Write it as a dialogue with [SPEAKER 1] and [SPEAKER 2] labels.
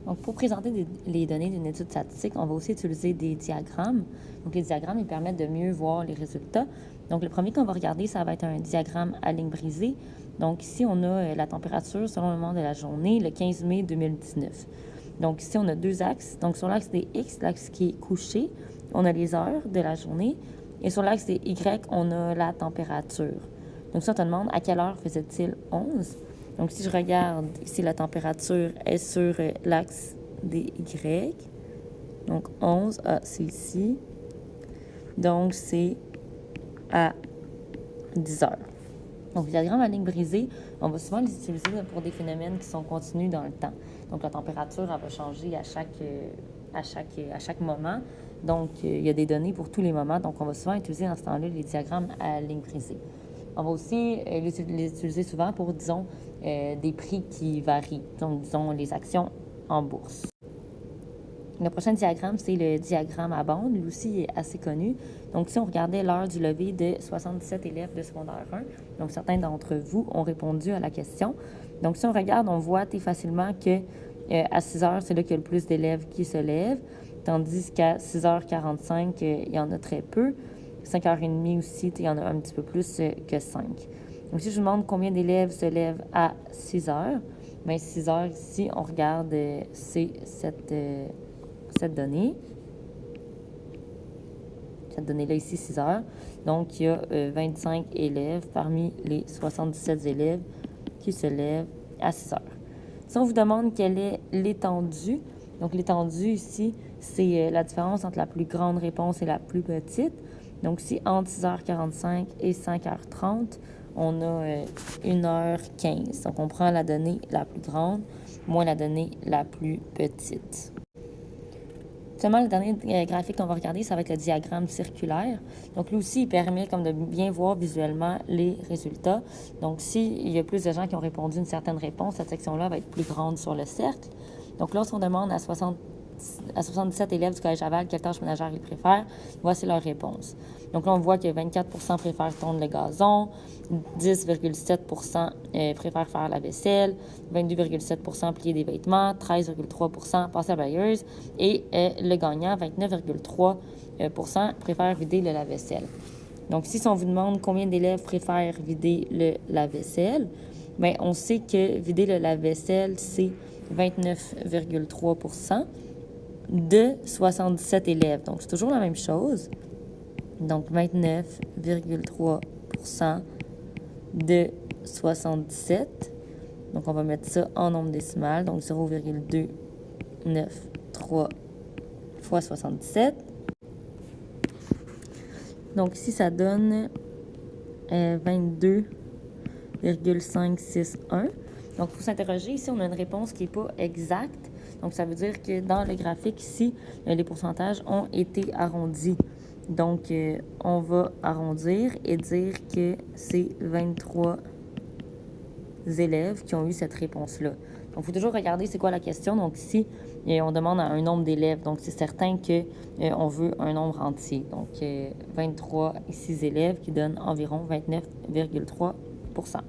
[SPEAKER 1] Donc, pour présenter les données d'une étude statistique, on va aussi utiliser des diagrammes. Donc, les diagrammes, ils permettent de mieux voir les résultats. Donc, le premier qu'on va regarder, ça va être un diagramme à ligne brisée. Donc, ici, on a la température selon le moment de la journée, le 15 mai 2019. Donc, ici, on a deux axes. Donc, sur l'axe des X, l'axe qui est couché, on a les heures de la journée. Et sur l'axe des Y, on a la température. Donc, si on te demande à quelle heure faisait-il 11, donc, si je regarde ici, la température est sur l'axe des Y. Donc, 11, c'est ici. Donc, c'est à 10 heures. Donc, les diagrammes à ligne brisée, on va souvent les utiliser pour des phénomènes qui sont continus dans le temps. Donc, la température, elle va changer à chaque moment. Donc, il y a des données pour tous les moments. Donc, on va souvent utiliser dans ce temps-là les diagrammes à ligne brisée. On va aussi les utiliser souvent pour, disons, des prix qui varient. Donc, disons, les actions en bourse. Le prochain diagramme, c'est le diagramme à bande. Lui aussi est assez connu. Donc, si on regardait l'heure du lever de 77 élèves de secondaire 1, donc certains d'entre vous ont répondu à la question. Donc, si on regarde, on voit facilement que à 6 heures, c'est là qu'il y a le plus d'élèves qui se lèvent, tandis qu'à 6h45, il y en a très peu. 5h30 aussi, il y en a un petit peu plus que 5. Donc, si je vous demande combien d'élèves se lèvent à 6 heures, bien 6 heures ici, on regarde, c'est cette donnée. Cette donnée-là ici, 6 heures. Donc, il y a 25 élèves parmi les 77 élèves qui se lèvent à 6 heures. Si on vous demande quelle est l'étendue, donc l'étendue ici, c'est la différence entre la plus grande réponse et la plus petite. Donc, si entre 6h45 et 5h30, on a 1h15. Donc, on prend la donnée la plus grande moins la donnée la plus petite. Seulement, le dernier graphique qu'on va regarder, ça va être le diagramme circulaire. Donc, lui aussi, il permet comme de bien voir visuellement les résultats. Donc, s'il y a plus de gens qui ont répondu une certaine réponse, cette section-là va être plus grande sur le cercle. Donc, lorsqu'on demande à 77 élèves du Collège Laval quelle tâche ménagère ils préfèrent, voici leur réponse. Donc là, on voit que 24 préfèrent tondre le gazon, 10,7 préfèrent faire la vaisselle, 22,7 plier des vêtements, 13,3 passer à la balayeuse et le gagnant, 29,3 préfèrent vider le lave-vaisselle. Donc, si on vous demande combien d'élèves préfèrent vider le lave-vaisselle, bien, on sait que vider le lave-vaisselle, c'est 29,3 de 77 élèves. Donc, c'est toujours la même chose. Donc, 29,3 de 77. Donc, on va mettre ça en nombre décimal. Donc, 0,293 fois 77. Donc, ici, ça donne 22,561. Donc, il faut s'interroger. Ici, on a une réponse qui n'est pas exacte. Donc, ça veut dire que dans le graphique ici, les pourcentages ont été arrondis. Donc, on va arrondir et dire que c'est 23 élèves qui ont eu cette réponse-là. Donc, il faut toujours regarder c'est quoi la question. Donc, ici, on demande un nombre d'élèves. Donc, c'est certain qu'on veut un nombre entier. Donc, 23 et 6 élèves qui donnent environ 29,3 %.